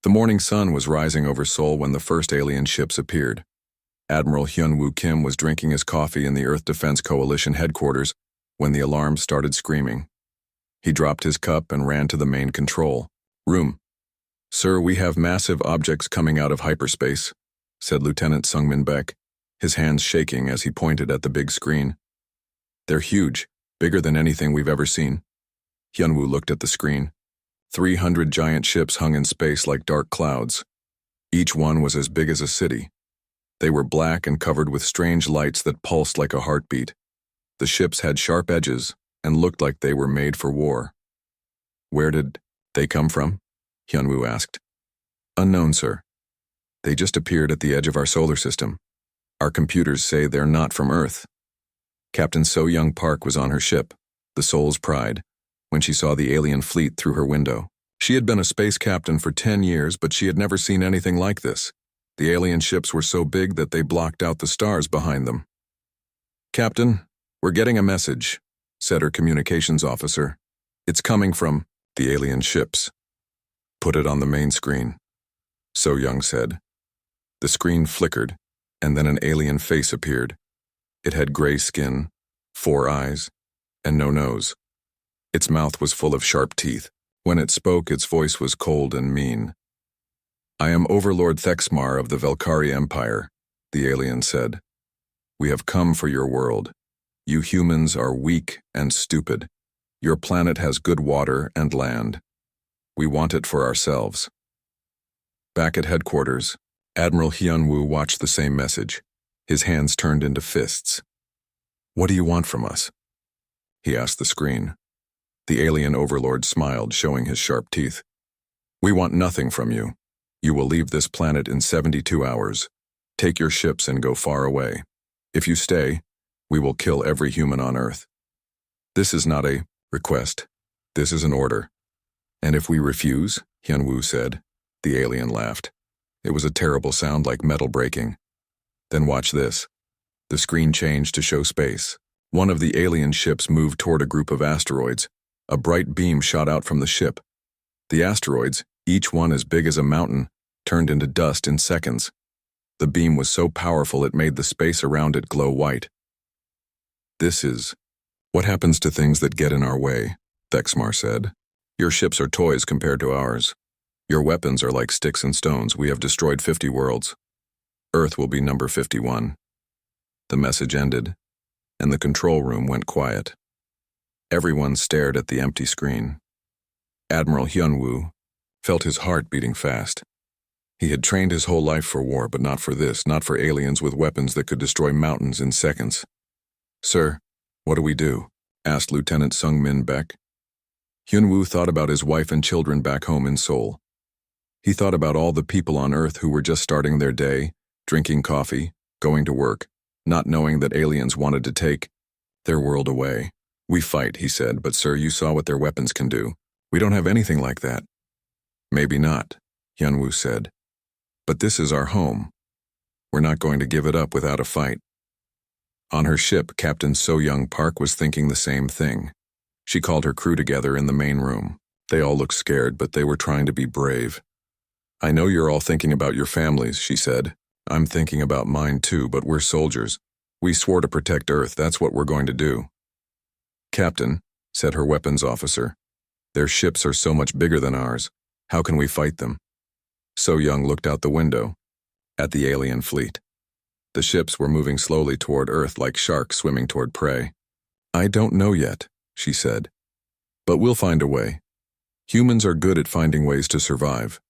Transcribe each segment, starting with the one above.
The morning sun was rising over Seoul when the first alien ships appeared. Admiral Hyun-woo Kim was drinking his coffee in the Earth Defense Coalition headquarters when the alarm started screaming. He dropped his cup and ran to the main control room. "Sir, we have massive objects coming out of hyperspace," said Lieutenant Sungmin Baek, his hands shaking as he pointed at the big screen. "They're huge, bigger than anything we've ever seen." Hyun-woo looked at the screen. 300 giant ships hung in space like dark clouds. Each one was as big as a city. They were black and covered with strange lights that pulsed like a heartbeat. The ships had sharp edges and looked like they were made for war. "Where did they come from?" Hyun-woo asked. "Unknown, sir. They just appeared at the edge of our solar system. Our computers say they're not from Earth." Captain So-young Park was on her ship, the Seoul's Pride, when she saw the alien fleet through her window. She had been a space captain for 10 years, but she had never seen anything like this. The alien ships were so big that they blocked out the stars behind them. "Captain, we're getting a message," said her communications officer. "It's coming from the alien ships." "Put it on the main screen," So-young said. The screen flickered, and then an alien face appeared. It had gray skin, 4 eyes, and no nose. Its mouth was full of sharp teeth. When it spoke, its voice was cold and mean. "I am Overlord Thexmar of the Velkari Empire," the alien said. "We have come for your world. You humans are weak and stupid. Your planet has good water and land. We want it for ourselves." Back at headquarters, Admiral Hyun-woo watched the same message. His hands turned into fists. "What do you want from us?" he asked the screen. The alien overlord smiled, showing his sharp teeth. "We want nothing from you. You will leave this planet in 72 hours. Take your ships and go far away. If you stay, we will kill every human on Earth. This is not a request. This is an order." "And if we refuse?" Hyun-woo said. The alien laughed. It was a terrible sound like metal breaking. "Then watch this." The screen changed to show space. One of the alien ships moved toward a group of asteroids. A bright beam shot out from the ship. The asteroids, each one as big as a mountain, turned into dust in seconds. The beam was so powerful it made the space around it glow white. "This is what happens to things that get in our way," Thexmar said. "Your ships are toys compared to ours. Your weapons are like sticks and stones. We have destroyed 50 worlds. Earth will be number 51. The message ended, and the control room went quiet. Everyone stared at the empty screen. Admiral Hyun-woo felt his heart beating fast. He had trained his whole life for war, but not for this, not for aliens with weapons that could destroy mountains in seconds. "Sir, what do we do?" asked Lieutenant Sungmin Baek. Hyun-woo thought about his wife and children back home in Seoul. He thought about all the people on Earth who were just starting their day, drinking coffee, going to work, not knowing that aliens wanted to take their world away. "We fight," he said, "but sir, you saw what their weapons can do. We don't have anything like that." "Maybe not," Hyun-woo said. "But this is our home. We're not going to give it up without a fight." On her ship, Captain So-young Park was thinking the same thing. She called her crew together in the main room. They all looked scared, but they were trying to be brave. "I know you're all thinking about your families," she said. "I'm thinking about mine too, but we're soldiers. We swore to protect Earth. That's what we're going to do." "Captain," said her weapons officer, "their ships are so much bigger than ours. How can we fight them?" So-young looked out the window at the alien fleet. The ships were moving slowly toward Earth like sharks swimming toward prey. "I don't know yet," she said, "but we'll find a way. Humans are good at finding ways to survive."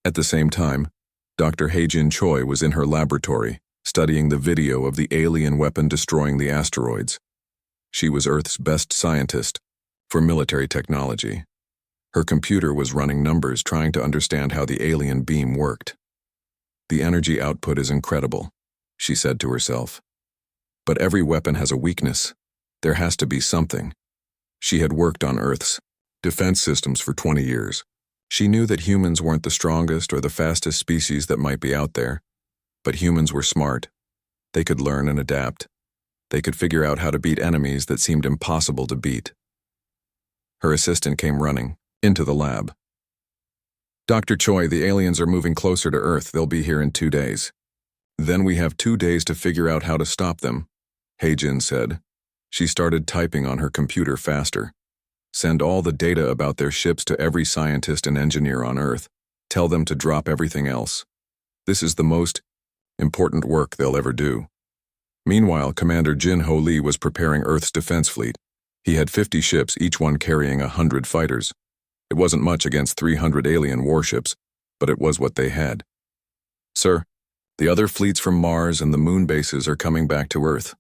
At the same time, Dr. Hae-jin Choi was in her laboratory, studying the video of the alien weapon destroying the asteroids. She was Earth's best scientist for military technology. Her computer was running numbers trying to understand how the alien beam worked. "The energy output is incredible," she said to herself. "But every weapon has a weakness. There has to be something." She had worked on Earth's defense systems for 20 years. She knew that humans weren't the strongest or the fastest species that might be out there, but humans were smart. They could learn and adapt. They could figure out how to beat enemies that seemed impossible to beat. Her assistant came running into the lab. Dr. Choi, the aliens are moving closer to Earth. They'll be here in 2 days. Then we have 2 days to figure out how to stop them, Heijin said. She started typing on her computer faster. Send all the data about their ships to every scientist and engineer on Earth. Tell them to drop everything else. This is the most important work they'll ever do. Meanwhile, Commander Jin Ho Lee was preparing Earth's defense fleet. He had 50 ships, each one carrying 100 fighters. It wasn't much against 300 alien warships, but it was what they had. Sir, the other fleets from Mars and the moon bases are coming back to Earth,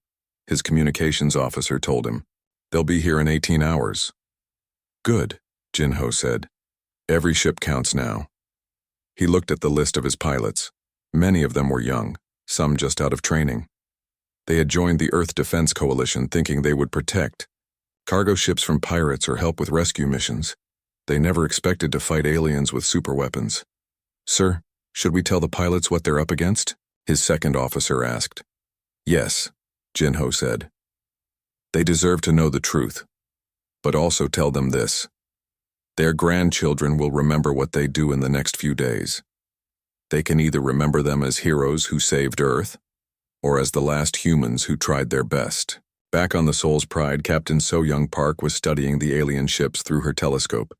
his communications officer told him. They'll be here in 18 hours. Good, Jin Ho said. Every ship counts now. He looked at the list of his pilots. Many of them were young, some just out of training. They had joined the Earth Defense Coalition thinking they would protect cargo ships from pirates or help with rescue missions. They never expected to fight aliens with superweapons. Sir, should we tell the pilots what they're up against? His second officer asked. Yes, Jin Ho said. They deserve to know the truth. But also tell them this. Their grandchildren will remember what they do in the next few days. They can either remember them as heroes who saved Earth, or as the last humans who tried their best. Back on the Soul's Pride, Captain So-Young Park was studying the alien ships through her telescope.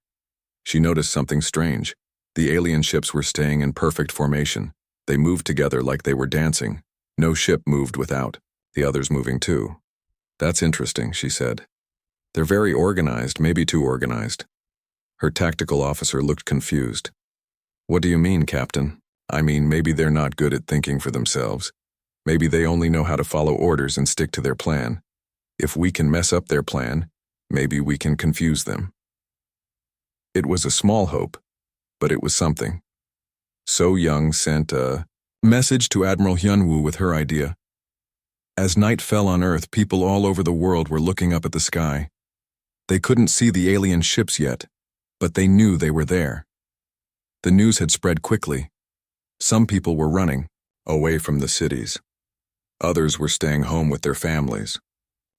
She noticed something strange. The alien ships were staying in perfect formation. They moved together like they were dancing. No ship moved without the others moving too. That's interesting, she said. They're very organized, maybe too organized. Her tactical officer looked confused. What do you mean, Captain? I mean, maybe they're not good at thinking for themselves. Maybe they only know how to follow orders and stick to their plan. If we can mess up their plan, maybe we can confuse them. It was a small hope, but it was something. So-Young sent a message to Admiral Hyunwoo with her idea. As night fell on Earth, people all over the world were looking up at the sky. They couldn't see the alien ships yet, but they knew they were there. The news had spread quickly. Some people were running away from the cities. Others were staying home with their families.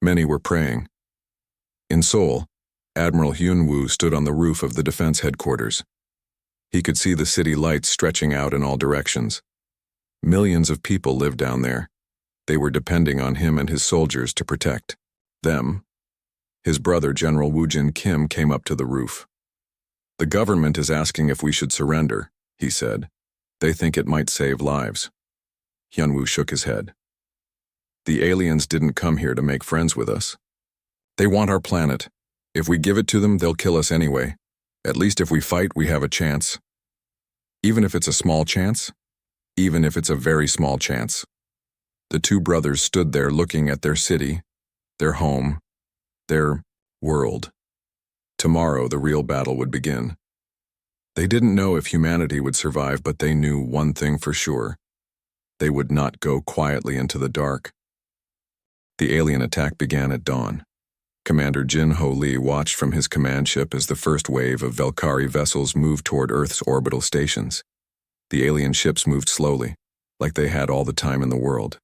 Many were praying. In Seoul, Admiral Hyunwoo stood on the roof of the defense headquarters. He could see the city lights stretching out in all directions. Millions of people lived down there. They were depending on him and his soldiers to protect them. His brother, General Woojin Kim, came up to the roof. The government is asking if we should surrender, he said. They think it might save lives. Hyunwoo shook his head. The aliens didn't come here to make friends with us. They want our planet. If we give it to them, they'll kill us anyway. At least if we fight, we have a chance. Even if it's a small chance? Even if it's a very small chance. The two brothers stood there looking at their city, their home, their world. Tomorrow, the real battle would begin. They didn't know if humanity would survive, but they knew one thing for sure. They would not go quietly into the dark. The alien attack began at dawn. Commander Jin Ho Lee watched from his command ship as the first wave of Valkyrie vessels moved toward Earth's orbital stations. The alien ships moved slowly, like they had all the time in the world.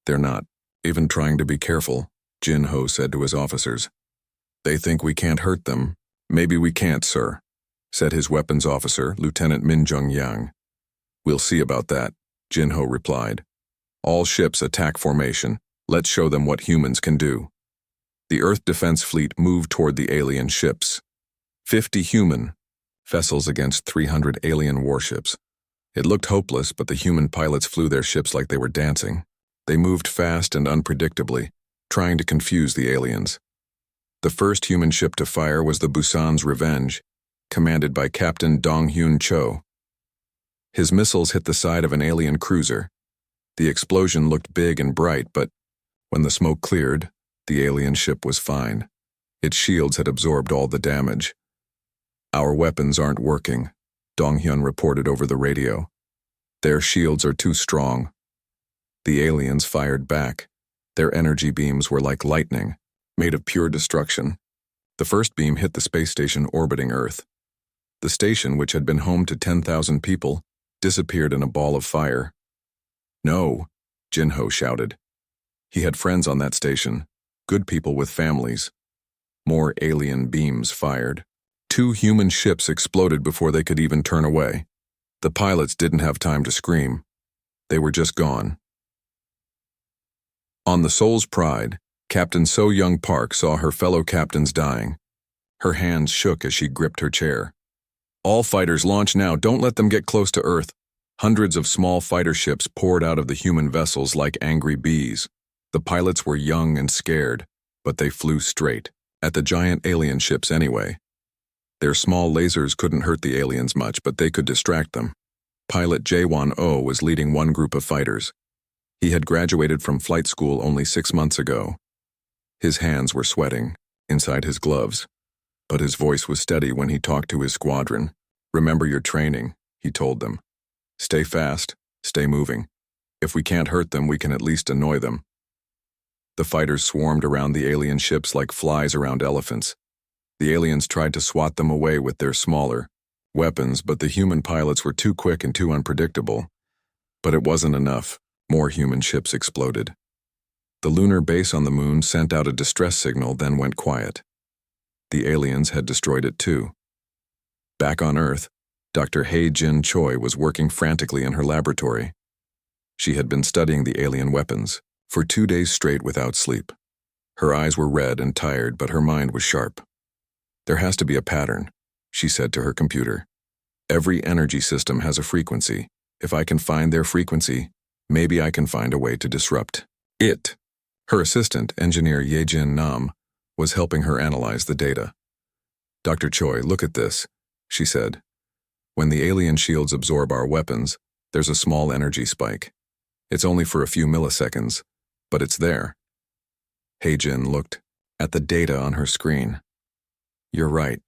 They're not even trying to be careful, Jin Ho said to his officers. They think we can't hurt them. Maybe we can't, sir, said his weapons officer, Lieutenant Min Jung-yang. We'll see about that, Jin Ho replied. All ships attack formation. Let's show them what humans can do. The Earth Defense Fleet moved toward the alien ships. 50 human vessels against 300 alien warships. It looked hopeless, but the human pilots flew their ships like they were dancing. They moved fast and unpredictably, trying to confuse the aliens. The first human ship to fire was the Busan's Revenge, commanded by Captain Dong-Hyun Cho. His missiles hit the side of an alien cruiser. The explosion looked big and bright, but when the smoke cleared, the alien ship was fine. Its shields had absorbed all the damage. Our weapons aren't working, Dong-Hyun reported over the radio. Their shields are too strong. The aliens fired back. Their energy beams were like lightning, made of pure destruction. The first beam hit the space station orbiting Earth. The station, which had been home to 10,000 people, disappeared in a ball of fire. No, Jin Ho shouted. He had friends on that station, good people with families. More alien beams fired. 2 human ships exploded before they could even turn away. The pilots didn't have time to scream. They were just gone. On the Soul's Pride, Captain So Young Park saw her fellow captains dying. Her hands shook as she gripped her chair. "All fighters launch now, don't let them get close to Earth." Hundreds of small fighter ships poured out of the human vessels like angry bees. The pilots were young and scared, but they flew straight, at the giant alien ships anyway. Their small lasers couldn't hurt the aliens much, but they could distract them. Pilot Jaewon-oh was leading one group of fighters. He had graduated from flight school only 6 months ago. His hands were sweating, inside his gloves, but his voice was steady when he talked to his squadron. "Remember your training," he told them. "Stay fast, stay moving. If we can't hurt them, we can at least annoy them." The fighters swarmed around the alien ships like flies around elephants. The aliens tried to swat them away with their smaller weapons, but the human pilots were too quick and too unpredictable. But it wasn't enough. More human ships exploded. The lunar base on the moon sent out a distress signal, then went quiet. The aliens had destroyed it too. Back on Earth, Dr. Hae-Jin Choi was working frantically in her laboratory. She had been studying the alien weapons for 2 days straight without sleep. Her eyes were red and tired, but her mind was sharp. "There has to be a pattern," she said to her computer. "Every energy system has a frequency. If I can find their frequency, maybe I can find a way to disrupt it." Her assistant, engineer Ye-Jin Nam, was helping her analyze the data. "Dr. Choi, look at this," she said. "When the alien shields absorb our weapons, there's a small energy spike. It's only for a few milliseconds, but it's there." Hae-Jin looked at the data on her screen. "You're right.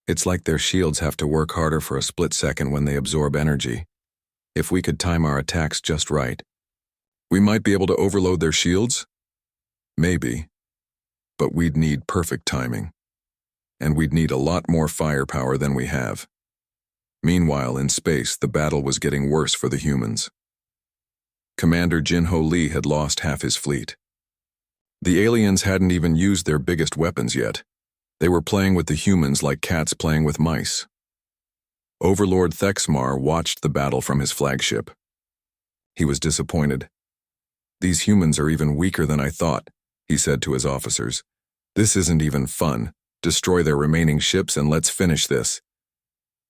It's like their shields have to work harder for a split second when they absorb energy. If we could time our attacks just right, we might be able to overload their shields? Maybe. But we'd need perfect timing. And we'd need a lot more firepower than we have." Meanwhile, in space, the battle was getting worse for the humans. Commander Jin-Ho Lee had lost half his fleet. The aliens hadn't even used their biggest weapons yet. They were playing with the humans like cats playing with mice. Overlord Thexmar watched the battle from his flagship. He was disappointed. "These humans are even weaker than I thought," he said to his officers. "This isn't even fun. Destroy their remaining ships and let's finish this."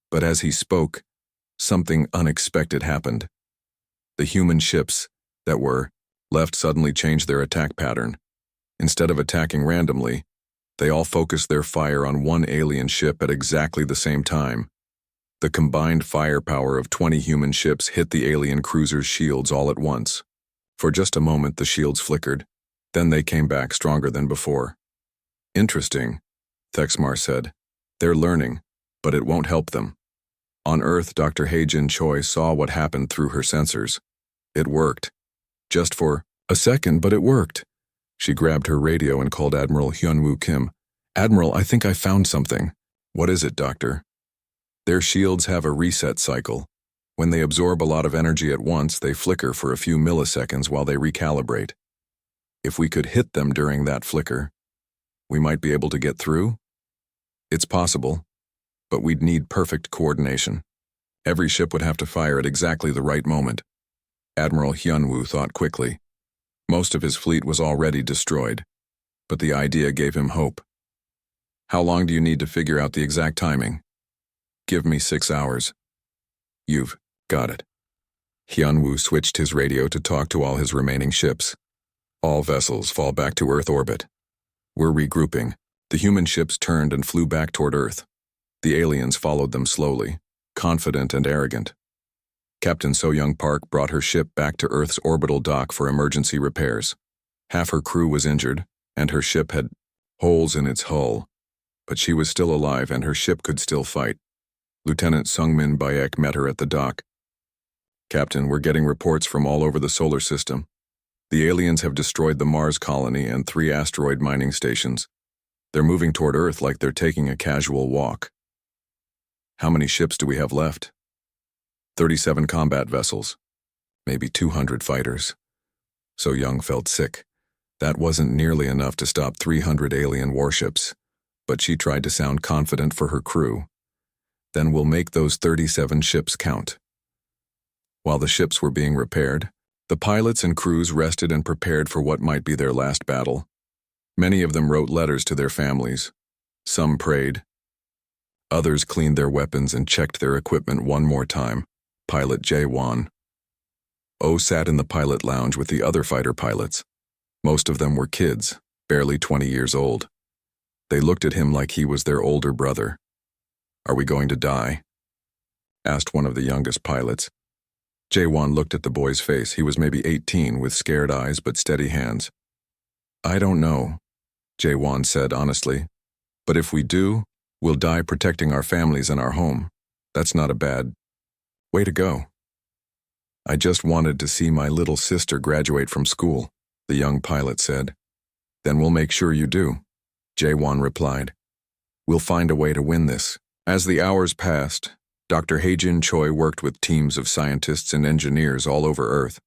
But as he spoke, something unexpected happened. The human ships that were left suddenly changed their attack pattern. Instead of attacking randomly, they all focused their fire on one alien ship at exactly the same time. The combined firepower of 20 human ships hit the alien cruiser's shields all at once. For just a moment, the shields flickered. Then they came back stronger than before. "Interesting," Thexmar said. "They're learning, but it won't help them." On Earth, Dr. Hae-Jin Choi saw what happened through her sensors. It worked. Just for a second, but it worked. She grabbed her radio and called Admiral Hyunwoo Kim. "Admiral, I think I found something." "What is it, Doctor?" "Their shields have a reset cycle. When they absorb a lot of energy at once, they flicker for a few milliseconds while they recalibrate. If we could hit them during that flicker, we might be able to get through?" "It's possible, but we'd need perfect coordination. Every ship would have to fire at exactly the right moment." Admiral Hyunwoo thought quickly. Most of his fleet was already destroyed, but the idea gave him hope. "How long do you need to figure out the exact timing?" "Give me 6 hours." "You've got it." Hyunwoo switched his radio to talk to all his remaining ships. "All vessels fall back to Earth orbit. We're regrouping." The human ships turned and flew back toward Earth. The aliens followed them slowly, confident and arrogant. Captain So Young Park brought her ship back to Earth's orbital dock for emergency repairs. Half her crew was injured, and her ship had holes in its hull, but she was still alive and her ship could still fight. Lieutenant Sungmin Bayek met her at the dock. "Captain, we're getting reports from all over the solar system. The aliens have destroyed the Mars colony and 3 asteroid mining stations. They're moving toward Earth like they're taking a casual walk." "How many ships do we have left?" 37 combat vessels, maybe 200 fighters. So Young felt sick. That wasn't nearly enough to stop 300 alien warships. but she tried to sound confident for her crew. Then we'll make those 37 ships count. While the ships were being repaired, the pilots and crews rested and prepared for what might be their last battle. Many of them wrote letters to their families. Some prayed. Others cleaned their weapons and checked their equipment one more time. Pilot J1. O sat in the pilot lounge with the other fighter pilots. Most of them were kids, barely 20 years old. They looked at him like he was their older brother. "Are we going to die?" asked one of the youngest pilots. J1 looked at the boy's face. He was maybe 18, with scared eyes but steady hands. "I don't know," J1 said honestly. "But if we do, we'll die protecting our families and our home. That's not a bad way to go." "I just wanted to see my little sister graduate from school," the young pilot said. "Then we'll make sure you do," J1 replied. "We'll find a way to win this." As the hours passed, Dr. Heijin Choi worked with teams of scientists and engineers all over Earth.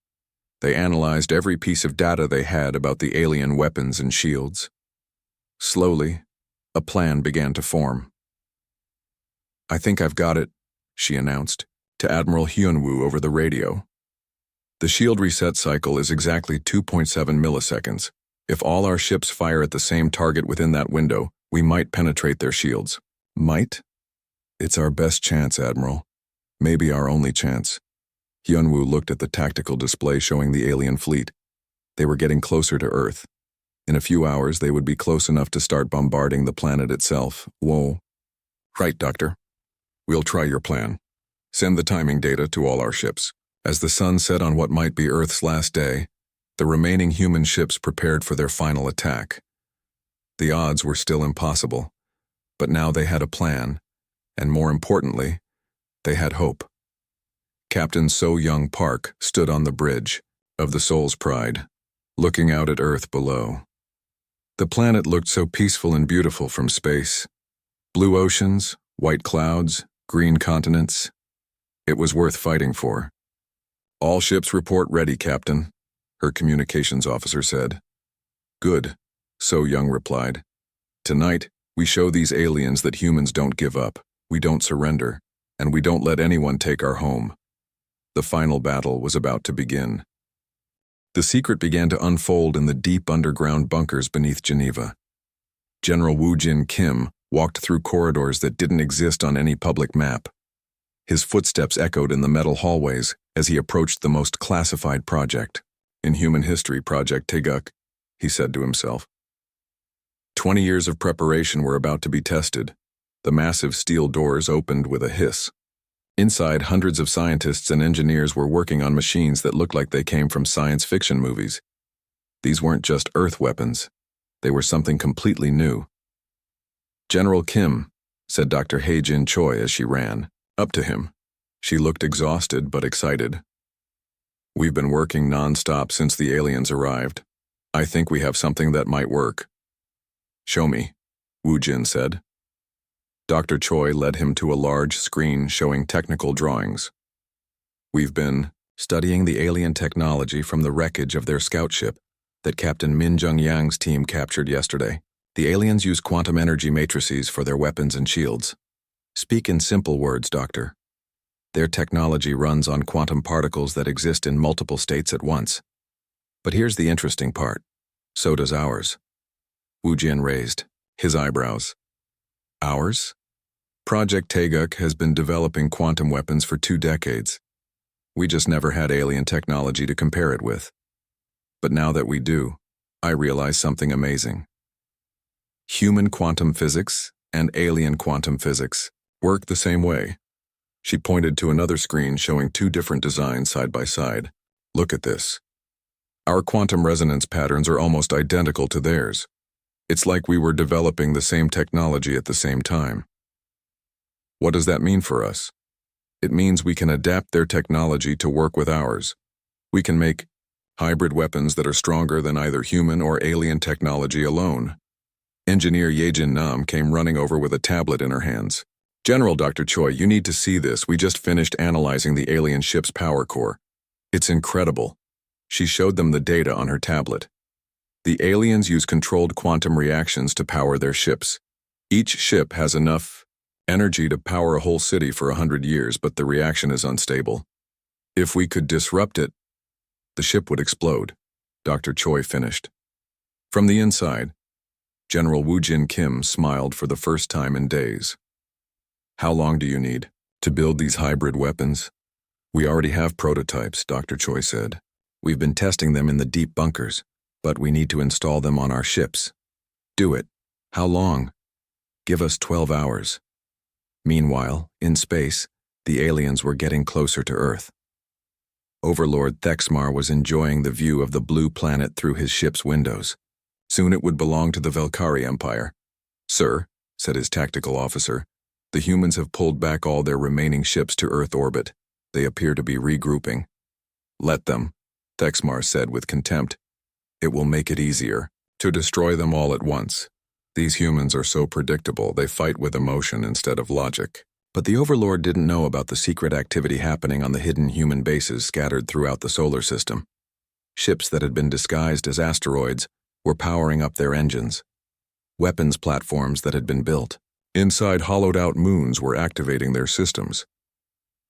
They analyzed every piece of data they had about the alien weapons and shields. Slowly, a plan began to form. "I think I've got it," she announced to Admiral Hyunwoo over the radio. "The shield reset cycle is exactly 2.7 milliseconds. If all our ships fire at the same target within that window, we might penetrate their shields." "Might?" "It's our best chance, Admiral. Maybe our only chance." Hyunwoo looked at the tactical display showing the alien fleet. They were getting closer to Earth. In a few hours, they would be close enough to start bombarding the planet itself. Whoa. "Right, Doctor. We'll try your plan. Send the timing data to all our ships." As the sun set on what might be Earth's last day, the remaining human ships prepared for their final attack. The odds were still impossible, but now they had a plan. And more importantly, they had hope. Captain So Young Park stood on the bridge of the Soul's Pride, looking out at Earth below. The planet looked so peaceful and beautiful from space. Blue oceans, white clouds, green continents. It was worth fighting for. "All ships report ready, Captain," her communications officer said. "Good," So Young replied. "Tonight, we show these aliens that humans don't give up. We don't surrender, and we don't let anyone take our home." The final battle was about to begin. The secret began to unfold in the deep underground bunkers beneath Geneva. General Woo Jin Kim walked through corridors that didn't exist on any public map. His footsteps echoed in the metal hallways as he approached the most classified project in human history, Project Taeguk, he said to himself. 20 years of preparation were about to be tested. The massive steel doors opened with a hiss. Inside, hundreds of scientists and engineers were working on machines that looked like they came from science fiction movies. These weren't just Earth weapons. They were something completely new. "General Kim," said Dr. Heijin Choi as she ran up to him. She looked exhausted but excited. "We've been working non-stop since the aliens arrived. I think we have something that might work." "Show me," Woo Jin said. Dr. Choi led him to a large screen showing technical drawings. "We've been studying the alien technology from the wreckage of their scout ship that Captain Min Jung-yang's team captured yesterday. The aliens use quantum energy matrices for their weapons and shields. Speak in simple words, Doctor. Their technology runs on quantum particles that exist in multiple states at once. But here's the interesting part. So does ours." Woo Jin raised his eyebrows. "Ours?" "Project Taeguk has been developing quantum weapons for 2 decades. We just never had alien technology to compare it with. But now that we do, I realize something amazing. Human quantum physics and alien quantum physics work the same way." She pointed to another screen showing 2 different designs side by side. "Look at this. Our quantum resonance patterns are almost identical to theirs. It's like we were developing the same technology at the same time. What does that mean for us? It means we can adapt their technology to work with ours. We can make hybrid weapons that are stronger than either human or alien technology alone." Engineer Yejin Nam came running over with a tablet in her hands. "General Dr. Choi, you need to see this. We just finished analyzing the alien ship's power core. It's incredible." She showed them the data on her tablet. "The aliens use controlled quantum reactions to power their ships. Each ship has enough energy to power a whole city for 100 years, but the reaction is unstable. If we could disrupt it, the ship would explode, Dr. Choi finished. From the inside, General Woo Jin Kim smiled for the first time in days. How long do you need to build these hybrid weapons? We already have prototypes, Dr. Choi said. We've been testing them in the deep bunkers, but we need to install them on our ships. Do it. How long? Give us 12 hours. Meanwhile, in space, the aliens were getting closer to Earth. Overlord Thexmar was enjoying the view of the blue planet through his ship's windows. Soon it would belong to the Velkari Empire. Sir, said his tactical officer, the humans have pulled back all their remaining ships to Earth orbit. They appear to be regrouping. Let them, Thexmar said with contempt. It will make it easier to destroy them all at once. These humans are so predictable, they fight with emotion instead of logic. But the Overlord didn't know about the secret activity happening on the hidden human bases scattered throughout the solar system. Ships that had been disguised as asteroids were powering up their engines. Weapons platforms that had been built inside hollowed-out moons were activating their systems.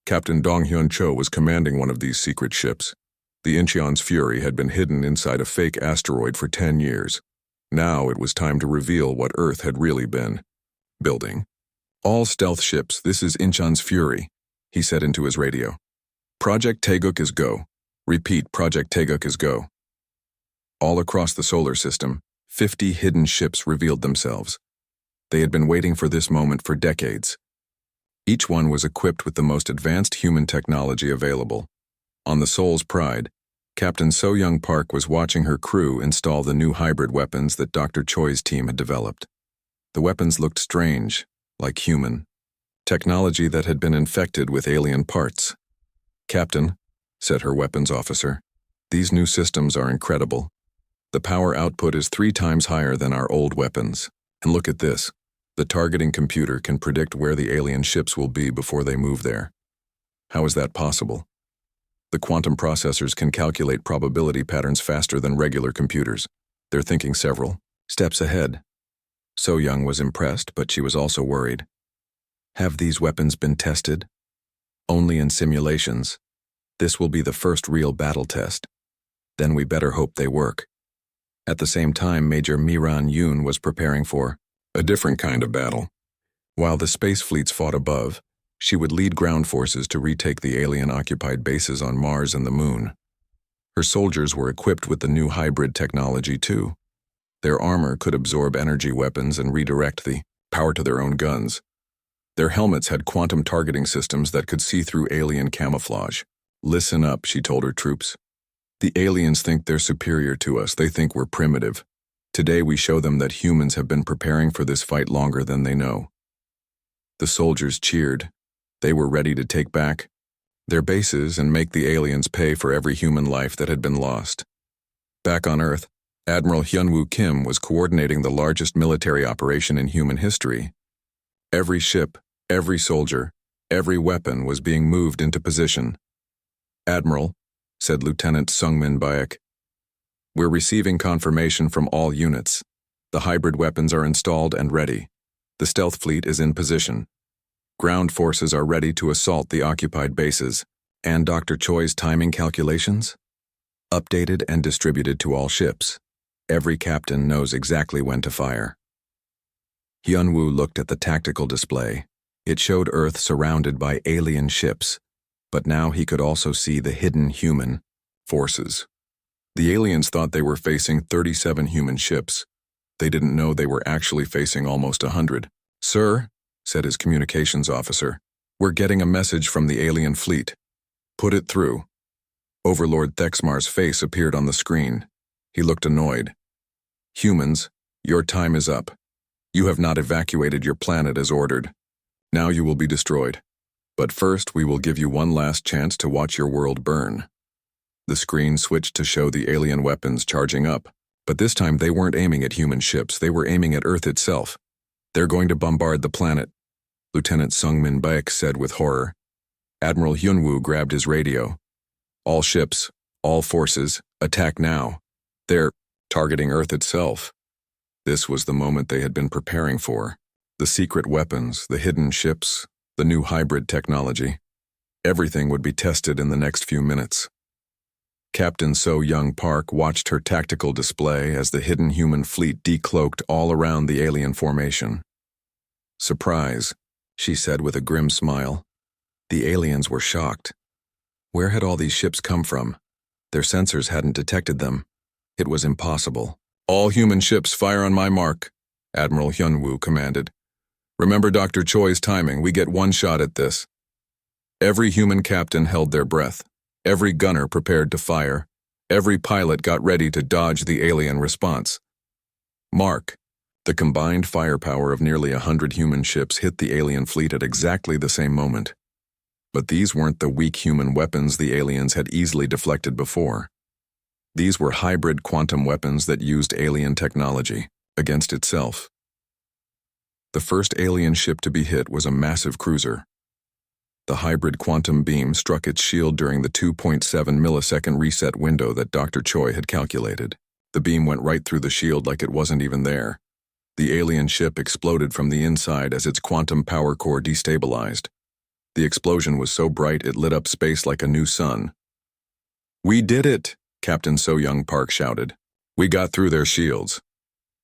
Captain Donghyun Cho was commanding one of these secret ships. The Incheon's Fury had been hidden inside a fake asteroid for 10 years. Now it was time to reveal what Earth had really been building. All stealth ships, this is Incheon's Fury, he said into his radio. Project Taeguk is go. Repeat, Project Taeguk is go. All across the solar system, 50 hidden ships revealed themselves. They had been waiting for this moment for decades. Each one was equipped with the most advanced human technology available. On the Soul's Pride, Captain So-Young Park was watching her crew install the new hybrid weapons that Dr. Choi's team had developed. The weapons looked strange, like human. Technology that had been infected with alien parts. Captain, said her weapons officer, these new systems are incredible. The power output is 3 times higher than our old weapons. And look at this. The targeting computer can predict where the alien ships will be before they move there. How is that possible? The quantum processors can calculate probability patterns faster than regular computers. They're thinking several steps ahead. So-Young was impressed, but she was also worried. Have these weapons been tested? Only in simulations. This will be the first real battle test. Then we better hope they work. At the same time, Major Miran Yoon was preparing for a different kind of battle. While the space fleets fought above, she would lead ground forces to retake the alien-occupied bases on Mars and the Moon. Her soldiers were equipped with the new hybrid technology too. Their armor could absorb energy weapons and redirect the power to their own guns. Their helmets had quantum targeting systems that could see through alien camouflage. Listen up, she told her troops. The aliens think they're superior to us. They think we're primitive. Today we show them that humans have been preparing for this fight longer than they know. The soldiers cheered. They were ready to take back their bases and make the aliens pay for every human life that had been lost. Back on Earth, Admiral Hyunwoo Kim was coordinating the largest military operation in human history. Every ship, every soldier, every weapon was being moved into position. Admiral, said Lieutenant Sungmin Baek, we're receiving confirmation from all units. The hybrid weapons are installed and ready. The stealth fleet is in position. Ground forces are ready to assault the occupied bases. And Dr. Choi's timing calculations? Updated and distributed to all ships. Every captain knows exactly when to fire. Hyunwoo looked at the tactical display. It showed Earth surrounded by alien ships, but now he could also see the hidden human forces. The aliens thought they were facing 37 human ships. They didn't know they were actually facing almost 100. Sir, said his communications officer, we're getting a message from the alien fleet. Put it through. Overlord Thexmar's face appeared on the screen. He looked annoyed. Humans, your time is up. You have not evacuated your planet as ordered. Now you will be destroyed. But first, we will give you one last chance to watch your world burn. The screen switched to show the alien weapons charging up, but this time they weren't aiming at human ships, they were aiming at Earth itself. They're going to bombard the planet, Lieutenant Sungmin Baek said with horror. Admiral Hyunwoo grabbed his radio. All ships, all forces, attack now. They're targeting Earth itself. This was the moment they had been preparing for. The secret weapons, the hidden ships, the new hybrid technology. Everything would be tested in the next few minutes. Captain So Young Park watched her tactical display as the hidden human fleet decloaked all around the alien formation. "Surprise," she said with a grim smile. The aliens were shocked. Where had all these ships come from? Their sensors hadn't detected them. It was impossible. "All human ships fire on my mark," Admiral Hyunwoo commanded. "Remember Dr. Choi's timing, we get one shot at this." Every human captain held their breath. Every gunner prepared to fire. Every pilot got ready to dodge the alien response. Mark. The combined firepower of nearly 100 human ships hit the alien fleet at exactly the same moment. But these weren't the weak human weapons the aliens had easily deflected before. These were hybrid quantum weapons that used alien technology against itself. The first alien ship to be hit was a massive cruiser. The hybrid quantum beam struck its shield during the 2.7 millisecond reset window that Dr. Choi had calculated. The beam went right through the shield like it wasn't even there. The alien ship exploded from the inside as its quantum power core destabilized. The explosion was so bright it lit up space like a new sun. "We did it!" Captain So Young Park shouted. "We got through their shields."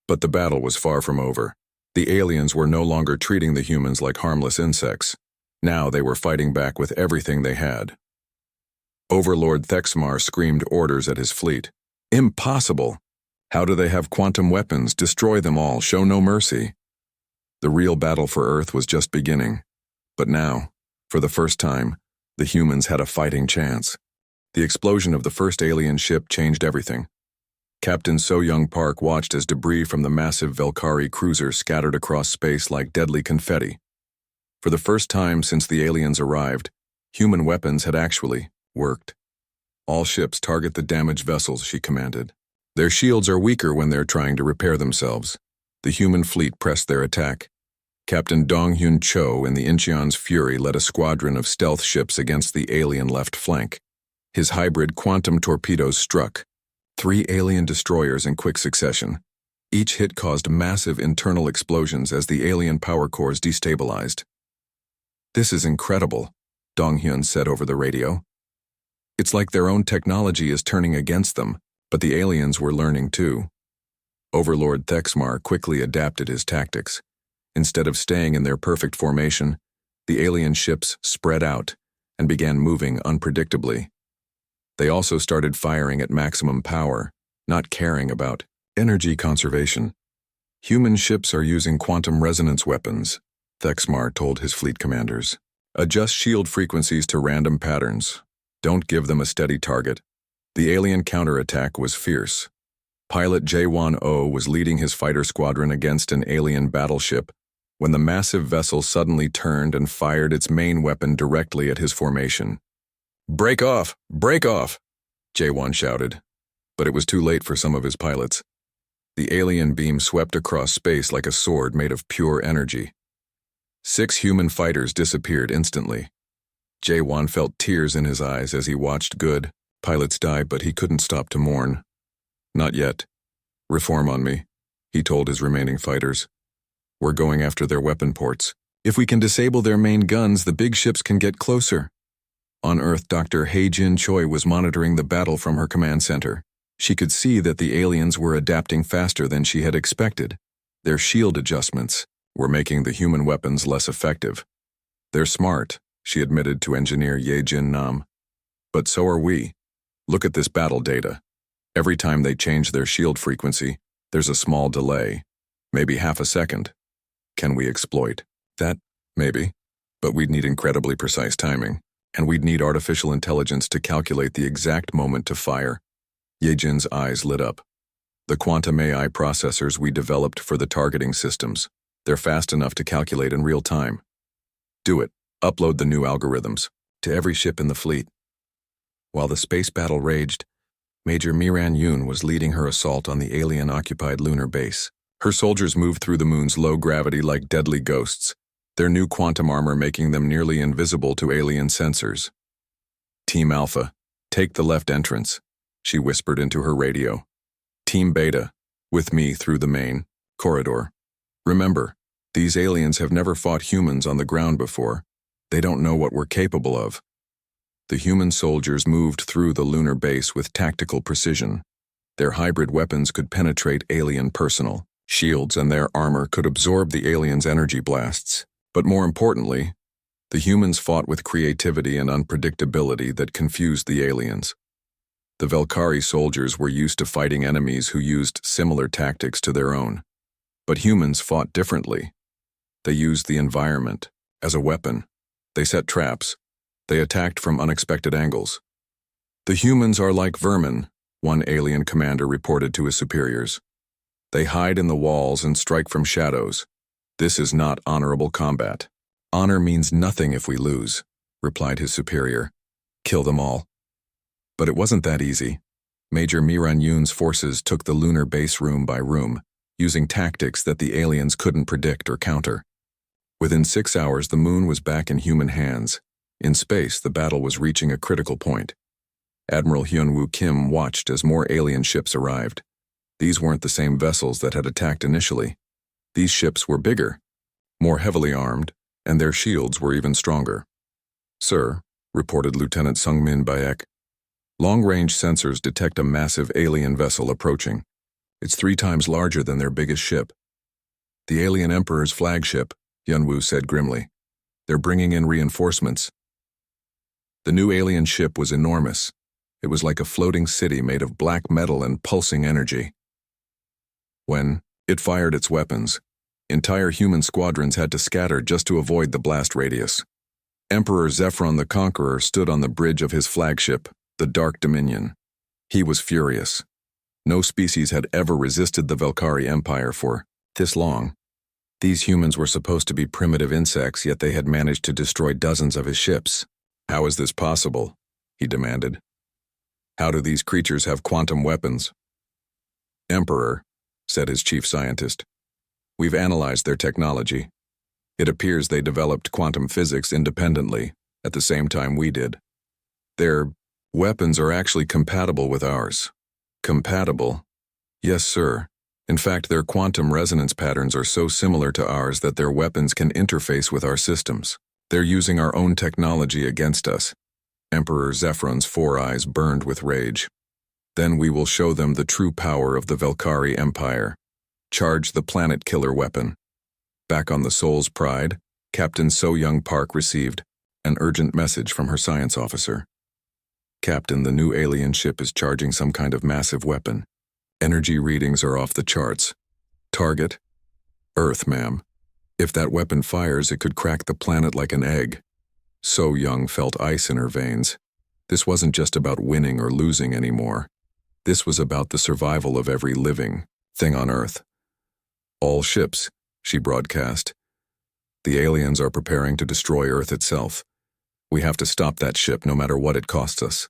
But the battle was far from over. The aliens were no longer treating the humans like harmless insects. Now they were fighting back with everything they had. Overlord Thexmar screamed orders at his fleet. "Impossible! How do they have quantum weapons? Destroy them all, show no mercy." The real battle for Earth was just beginning. But now, for the first time, the humans had a fighting chance. The explosion of the first alien ship changed everything. Captain So Young Park watched as debris from the massive Velkari cruiser scattered across space like deadly confetti. For the first time since the aliens arrived, human weapons had actually worked. "All ships target the damaged vessels," she commanded. "Their shields are weaker when they're trying to repair themselves." The human fleet pressed their attack. Captain Dong-Hyun Cho in the Incheon's Fury led a squadron of stealth ships against the alien left flank. His hybrid quantum torpedoes struck. 3 alien destroyers in quick succession. Each hit caused massive internal explosions as the alien power cores destabilized. "This is incredible," Dong-Hyun said over the radio. "It's like their own technology is turning against them, but the aliens were learning too." Overlord Thexmar quickly adapted his tactics. Instead of staying in their perfect formation, the alien ships spread out and began moving unpredictably. They also started firing at maximum power, not caring about energy conservation. "Human ships are using quantum resonance weapons," Thexmar told his fleet commanders. "Adjust shield frequencies to random patterns. Don't give them a steady target." The alien counterattack was fierce. Pilot Jaewon-Oh was leading his fighter squadron against an alien battleship when the massive vessel suddenly turned and fired its main weapon directly at his formation. "Break off! Break off!" Jaewon shouted. But it was too late for some of his pilots. The alien beam swept across space like a sword made of pure energy. 6 human fighters disappeared instantly. Jaewon felt tears in his eyes as he watched good pilots die, but he couldn't stop to mourn. "Not yet. Reform on me," he told his remaining fighters. "We're going after their weapon ports. If we can disable their main guns, the big ships can get closer." On Earth, Dr. Hae-Jin Choi was monitoring the battle from her command center. She could see that the aliens were adapting faster than she had expected. Their shield adjustments were making the human weapons less effective. "They're smart," she admitted to engineer Ye-Jin Nam. "But so are we. Look at this battle data. Every time they change their shield frequency, there's a small delay, maybe half a second. Can we exploit that? Maybe. But we'd need incredibly precise timing, and we'd need artificial intelligence to calculate the exact moment to fire." Ye-Jin's eyes lit up. "The quantum AI processors we developed for the targeting systems. They're fast enough to calculate in real time." "Do it. Upload the new algorithms to every ship in the fleet." While the space battle raged, Major Miran Yoon was leading her assault on the alien-occupied lunar base. Her soldiers moved through the moon's low gravity like deadly ghosts, their new quantum armor making them nearly invisible to alien sensors. "Team Alpha, take the left entrance," she whispered into her radio. "Team Beta, with me through the main corridor. Remember, These aliens have never fought humans on the ground before. They don't know what we're capable of. The human soldiers moved through the lunar base with tactical precision. Their hybrid weapons could penetrate alien personnel. Shields and their armor could absorb the aliens' energy blasts. But more importantly, the humans fought with creativity and unpredictability that confused the aliens. The Velkari soldiers were used to fighting enemies who used similar tactics to their own. But humans fought differently. They used the environment as a weapon. They set traps. They attacked from unexpected angles. The humans are like vermin, one alien commander reported to his superiors. They hide in the walls and strike from shadows. This is not honorable combat. Honor means nothing if we lose, replied his superior. Kill them all. But it wasn't that easy. Major Miran Yoon's forces took the lunar base room by room, using tactics that the aliens couldn't predict or counter. Within 6 hours, the moon was back in human hands. In space, the battle was reaching a critical point. Admiral Hyun-woo Kim watched as more alien ships arrived. These weren't the same vessels that had attacked initially. These ships were bigger, more heavily armed, and their shields were even stronger. Sir, reported Lieutenant Sungmin Baek, long-range sensors detect a massive alien vessel approaching. It's 3 times larger than their biggest ship. The alien Emperor's flagship, Hyun-woo said grimly. They're bringing in reinforcements. The new alien ship was enormous. It was like a floating city made of black metal and pulsing energy. When it fired its weapons, entire human squadrons had to scatter just to avoid the blast radius. Emperor Zephron the Conqueror stood on the bridge of his flagship, the Dark Dominion. He was furious. No species had ever resisted the Velkari Empire for this long. These humans were supposed to be primitive insects, yet they had managed to destroy dozens of his ships. How is this possible? He demanded. How do these creatures have quantum weapons? Emperor, said his chief scientist. We've analyzed their technology. It appears they developed quantum physics independently, at the same time we did. Their weapons are actually compatible with ours. Compatible? Yes, sir. In fact, their quantum resonance patterns are so similar to ours that their weapons can interface with our systems. They're using our own technology against us. Emperor Zephron's 4 eyes burned with rage. Then we will show them the true power of the Velkari Empire. Charge the planet killer weapon. Back on the Soul's Pride, Captain So-Young Park received an urgent message from her science officer. Captain, the new alien ship is charging some kind of massive weapon. Energy readings are off the charts. Target? Earth, ma'am. If that weapon fires, it could crack the planet like an egg. So-Young felt ice in her veins. This wasn't just about winning or losing anymore. This was about the survival of every living thing on Earth. All ships, she broadcast. The aliens are preparing to destroy Earth itself. We have to stop that ship no matter what it costs us.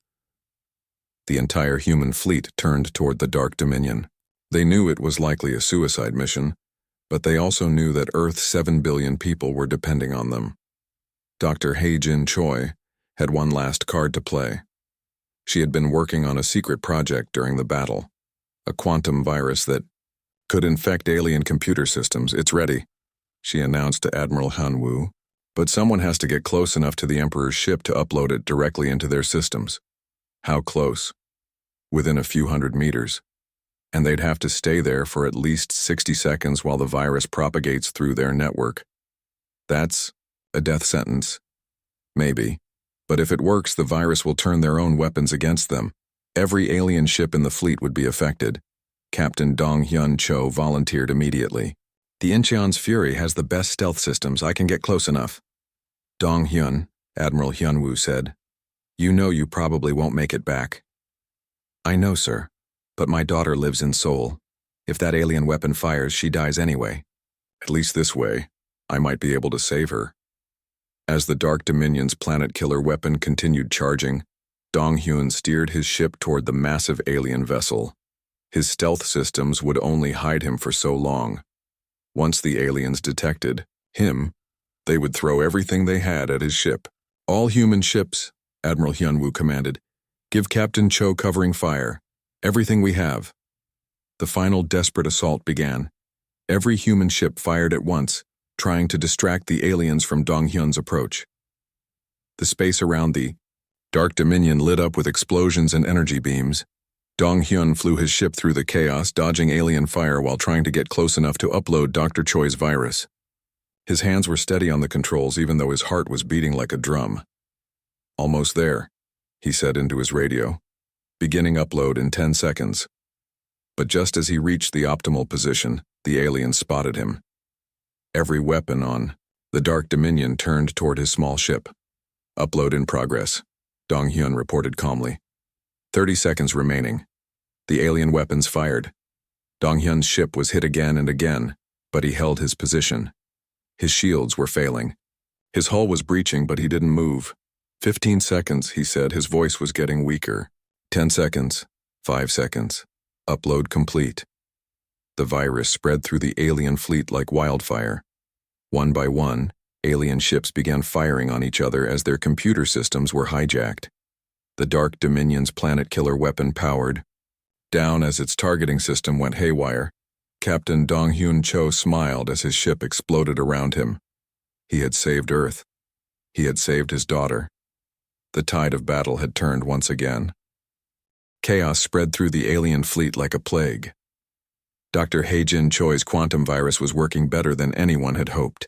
The entire human fleet turned toward the Dark Dominion. They knew it was likely a suicide mission, but they also knew that Earth's 7 billion people were depending on them. Dr. Hae-Jin Choi had one last card to play. She had been working on a secret project during the battle, a quantum virus that could infect alien computer systems. It's ready, she announced to Admiral Han-woo, but someone has to get close enough to the Emperor's ship to upload it directly into their systems. How close? Within a few hundred meters. And they'd have to stay there for at least 60 seconds while the virus propagates through their network. That's a death sentence. Maybe. But if it works, the virus will turn their own weapons against them. Every alien ship in the fleet would be affected. Captain Dong-hyun Cho volunteered immediately. The Incheon's Fury has the best stealth systems. I can get close enough. Dong-hyun, Admiral Hyun-woo said. You know you probably won't make it back. I know, sir, but my daughter lives in Seoul. If that alien weapon fires, she dies anyway. At least this way, I might be able to save her. As the Dark Dominion's planet killer weapon continued charging, Dong-hyun steered his ship toward the massive alien vessel. His stealth systems would only hide him for so long. Once the aliens detected him, they would throw everything they had at his ship. All human ships, Admiral Hyun-woo commanded. Give Captain Cho covering fire. Everything we have. The final desperate assault began. Every human ship fired at once, trying to distract the aliens from Dong-hyun's approach. The space around the Dark Dominion lit up with explosions and energy beams. Dong-hyun flew his ship through the chaos, dodging alien fire while trying to get close enough to upload Dr. Choi's virus. His hands were steady on the controls even though his heart was beating like a drum. "Almost there," he said into his radio. "Beginning upload in 10 seconds. But just as he reached the optimal position, the alien spotted him. Every weapon on the Dark Dominion turned toward his small ship. "Upload in progress," Dong-hyun reported calmly. 30 seconds remaining. The alien weapons fired. Dong-hyun's ship was hit again and again, but he held his position. His shields were failing. His hull was breaching, but he didn't move. 15 seconds, he said. His voice was getting weaker. 10 seconds. 5 seconds. Upload complete. The virus spread through the alien fleet like wildfire. One by one, alien ships began firing on each other as their computer systems were hijacked. The Dark Dominion's planet killer weapon powered down as its targeting system went haywire. Captain Dong-hyun Cho smiled as his ship exploded around him. He had saved Earth. He had saved his daughter. The tide of battle had turned once again. Chaos spread through the alien fleet like a plague. Dr. Hae-jin Choi's quantum virus was working better than anyone had hoped.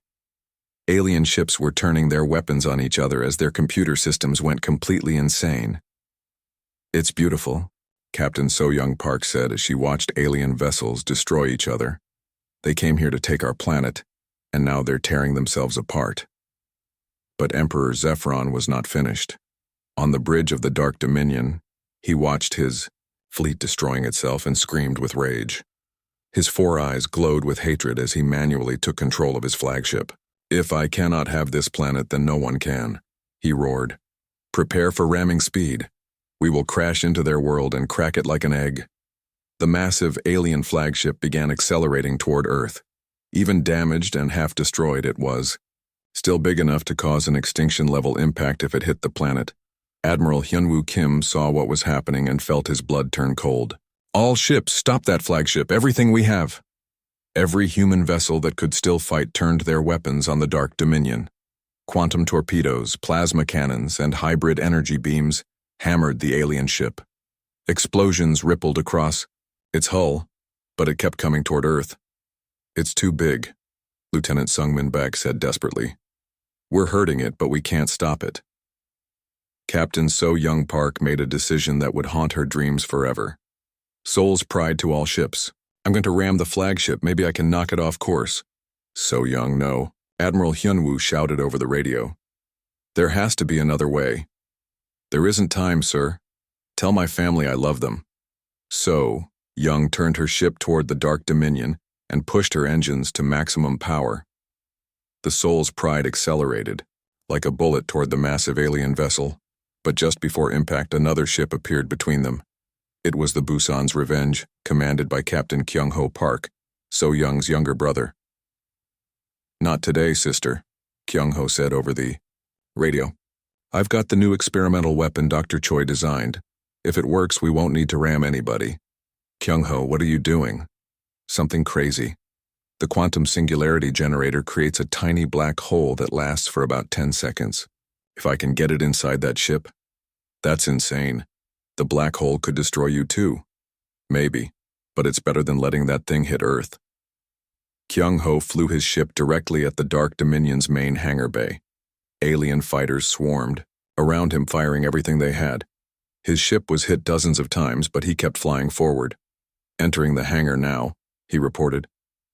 Alien ships were turning their weapons on each other as their computer systems went completely insane. "It's beautiful," Captain So-young Park said as she watched alien vessels destroy each other. "They came here to take our planet, and now they're tearing themselves apart." But Emperor Zephron was not finished. On the bridge of the Dark Dominion, he watched his fleet destroying itself and screamed with rage. His 4 eyes glowed with hatred as he manually took control of his flagship. "If I cannot have this planet, then no one can," he roared. "Prepare for ramming speed. We will crash into their world and crack it like an egg." The massive alien flagship began accelerating toward Earth. Even damaged and half-destroyed it was, still big enough to cause an extinction-level impact if it hit the planet. Admiral Hyunwoo Kim saw what was happening and felt his blood turn cold. "All ships, stop that flagship, everything we have." Every human vessel that could still fight turned their weapons on the Dark Dominion. Quantum torpedoes, plasma cannons, and hybrid energy beams hammered the alien ship. Explosions rippled across its hull, but it kept coming toward Earth. "It's too big," Lieutenant Sungmin Baek said desperately. "We're hurting it, but we can't stop it." Captain So-young Park made a decision that would haunt her dreams forever. Seoul's pride to all ships. "I'm going to ram the flagship, maybe I can knock it off course." "So-young, no," Admiral Hyunwoo shouted over the radio. "There has to be another way." "There isn't time, sir. Tell my family I love them." So-young turned her ship toward the Dark Dominion and pushed her engines to maximum power. The Seoul's pride accelerated, like a bullet toward the massive alien vessel, but just before impact another ship appeared between them. It was the Busan's Revenge, commanded by Captain Kyung-ho Park, So-young's younger brother. "Not today, sister," Kyung-ho said over the radio. "I've got the new experimental weapon Dr. Choi designed. If it works, we won't need to ram anybody." "Kyung-ho, what are you doing?" "Something crazy. The quantum singularity generator creates a tiny black hole that lasts for about 10 seconds. If I can get it inside that ship." "That's insane. The black hole could destroy you too." "Maybe, but it's better than letting that thing hit Earth." Kyung-ho flew his ship directly at the Dark Dominion's main hangar bay. Alien fighters swarmed around him, firing everything they had. His ship was hit dozens of times, but he kept flying forward. "Entering the hangar now," he reported,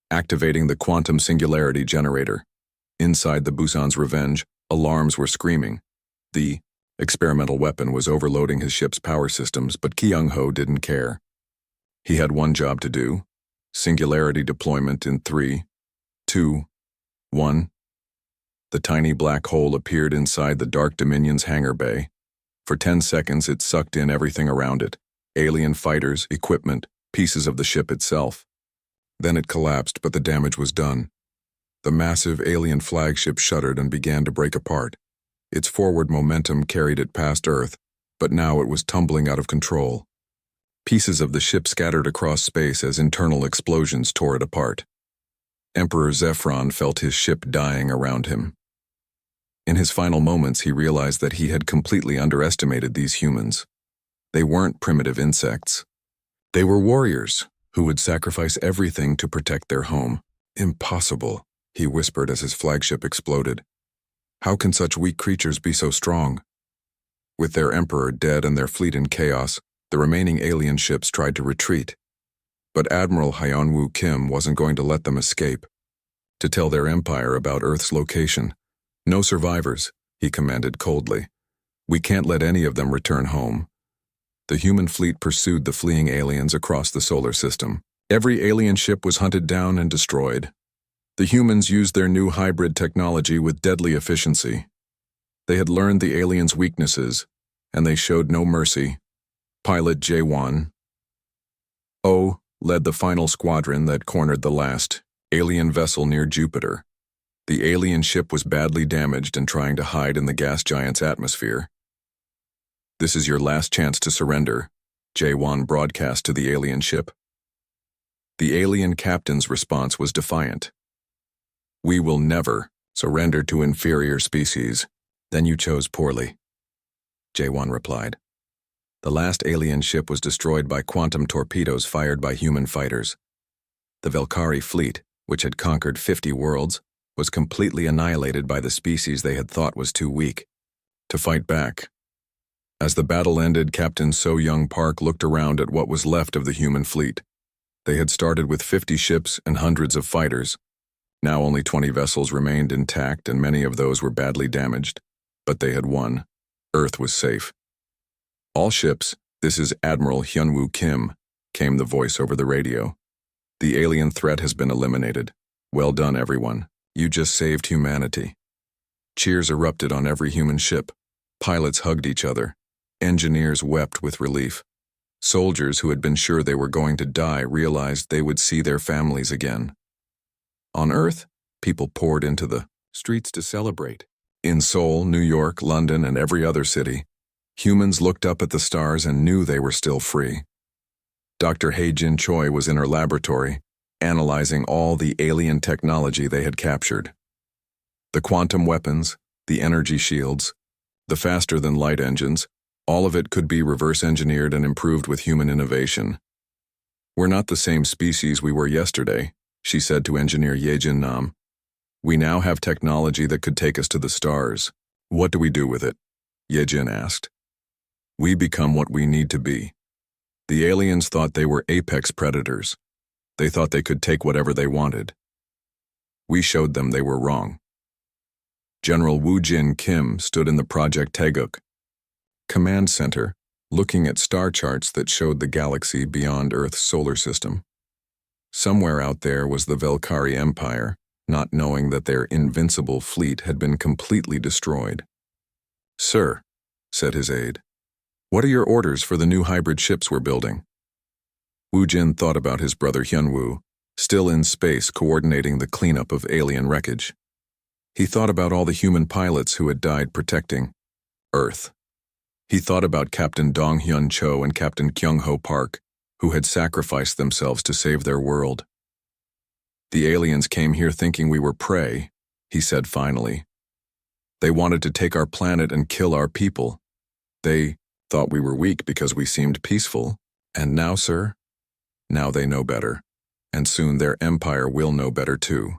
activating the quantum singularity generator. Inside the Busan's Revenge, alarms were screaming. The experimental weapon was overloading his ship's power systems, but Kyung-ho didn't care. He had one job to do: singularity deployment in 3, 2, 1. The tiny black hole appeared inside the Dark Dominion's hangar bay. For 10 seconds it sucked in everything around it: alien fighters, equipment, pieces of the ship itself. Then it collapsed, but the damage was done. The massive alien flagship shuddered and began to break apart. Its forward momentum carried it past Earth, but now it was tumbling out of control. Pieces of the ship scattered across space as internal explosions tore it apart. Emperor Zephron felt his ship dying around him. In his final moments, he realized that he had completely underestimated these humans. They weren't primitive insects. They were warriors who would sacrifice everything to protect their home. Impossible, he whispered as his flagship exploded. How can such weak creatures be so strong? With their emperor dead and their fleet in chaos, the remaining alien ships tried to retreat. But Admiral Hyunwoo Kim wasn't going to let them escape. To tell their empire about Earth's location. No survivors, he commanded coldly. We can't let any of them return home. The human fleet pursued the fleeing aliens across the solar system. Every alien ship was hunted down and destroyed. The humans used their new hybrid technology with deadly efficiency. They had learned the aliens' weaknesses, and they showed no mercy. Pilot J1 O led the final squadron that cornered the last alien vessel near Jupiter. The alien ship was badly damaged and trying to hide in the gas giant's atmosphere. This is your last chance to surrender, J1 broadcast to the alien ship. The alien captain's response was defiant. We will never surrender to inferior species. Then you chose poorly, J1 replied. The last alien ship was destroyed by quantum torpedoes fired by human fighters. The Velkari fleet, which had conquered 50 worlds, was completely annihilated by the species they had thought was too weak to fight back. As the battle ended, Captain So-Young Park looked around at what was left of the human fleet. They had started with 50 ships and hundreds of fighters. Now only 20 vessels remained intact and many of those were badly damaged. But they had won. Earth was safe. All ships, this is Admiral Hyunwoo Kim, came the voice over the radio. The alien threat has been eliminated. Well done, everyone. You just saved humanity. Cheers erupted on every human ship. Pilots hugged each other. Engineers wept with relief. Soldiers who had been sure they were going to die realized they would see their families again. On Earth, people poured into the streets to celebrate. In Seoul, New York, London, and every other city, humans looked up at the stars and knew they were still free. Dr. Hae-Jin Choi was in her laboratory, analyzing all the alien technology they had captured. The quantum weapons, the energy shields, the faster-than-light engines, all of it could be reverse-engineered and improved with human innovation. We're not the same species we were yesterday, she said to engineer Ye-Jin Nam. We now have technology that could take us to the stars. What do we do with it? Ye-Jin asked. We become what we need to be. The aliens thought they were apex predators. They thought they could take whatever they wanted. We showed them they were wrong. General Woo-Jin Kim stood in the Project Taeguk command center, looking at star charts that showed the galaxy beyond Earth's solar system. Somewhere out there was the Velkari Empire, not knowing that their invincible fleet had been completely destroyed. Sir, said his aide, what are your orders for the new hybrid ships we're building? Woo-Jin thought about his brother Hyunwoo, still in space coordinating the cleanup of alien wreckage. He thought about all the human pilots who had died protecting Earth. He thought about Captain Dong-Hyun Cho and Captain Kyung-Ho Park, who had sacrificed themselves to save their world. The aliens came here thinking we were prey, he said finally. They wanted to take our planet and kill our people. They thought we were weak because we seemed peaceful. And now, sir? Now they know better. And soon their empire will know better too.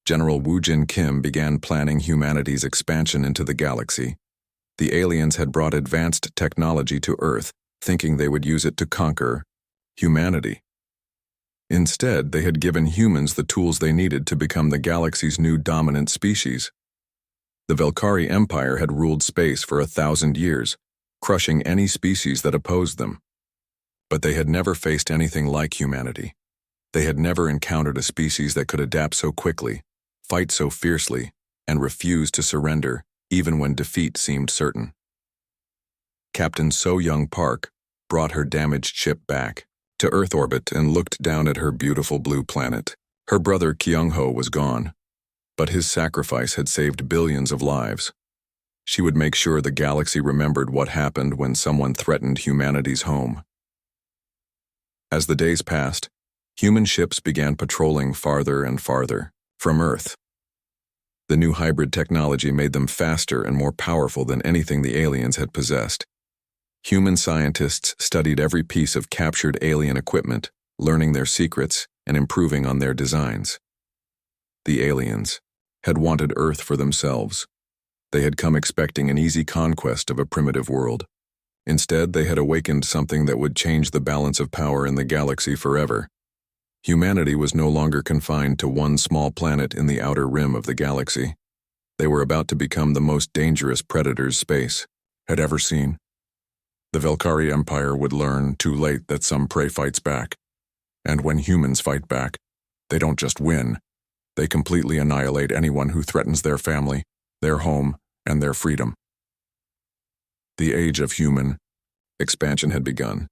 General Woo-Jin Kim began planning humanity's expansion into the galaxy. The aliens had brought advanced technology to Earth, thinking they would use it to conquer humanity. Instead, they had given humans the tools they needed to become the galaxy's new dominant species. The Velkari Empire had ruled space for 1,000 years, crushing any species that opposed them. But they had never faced anything like humanity. They had never encountered a species that could adapt so quickly, fight so fiercely, and refuse to surrender even when defeat seemed certain. Captain So-Young Park brought her damaged ship back to Earth orbit and looked down at her beautiful blue planet. Her brother Kyung-Ho was gone, but his sacrifice had saved billions of lives. She would make sure the galaxy remembered what happened when someone threatened humanity's home. As the days passed, Human ships began patrolling farther and farther from Earth. The new hybrid technology made them faster and more powerful than anything the aliens had possessed. Human scientists studied every piece of captured alien equipment, learning their secrets and improving on their designs. The aliens had wanted Earth for themselves. They had come expecting an easy conquest of a primitive world. Instead, they had awakened something that would change the balance of power in the galaxy forever. Humanity was no longer confined to one small planet in the outer rim of the galaxy. They were about to become the most dangerous predators space had ever seen. The Velkari Empire would learn too late that some prey fights back. And when humans fight back, they don't just win. They completely annihilate anyone who threatens their family, their home, and their freedom. The age of human expansion had begun.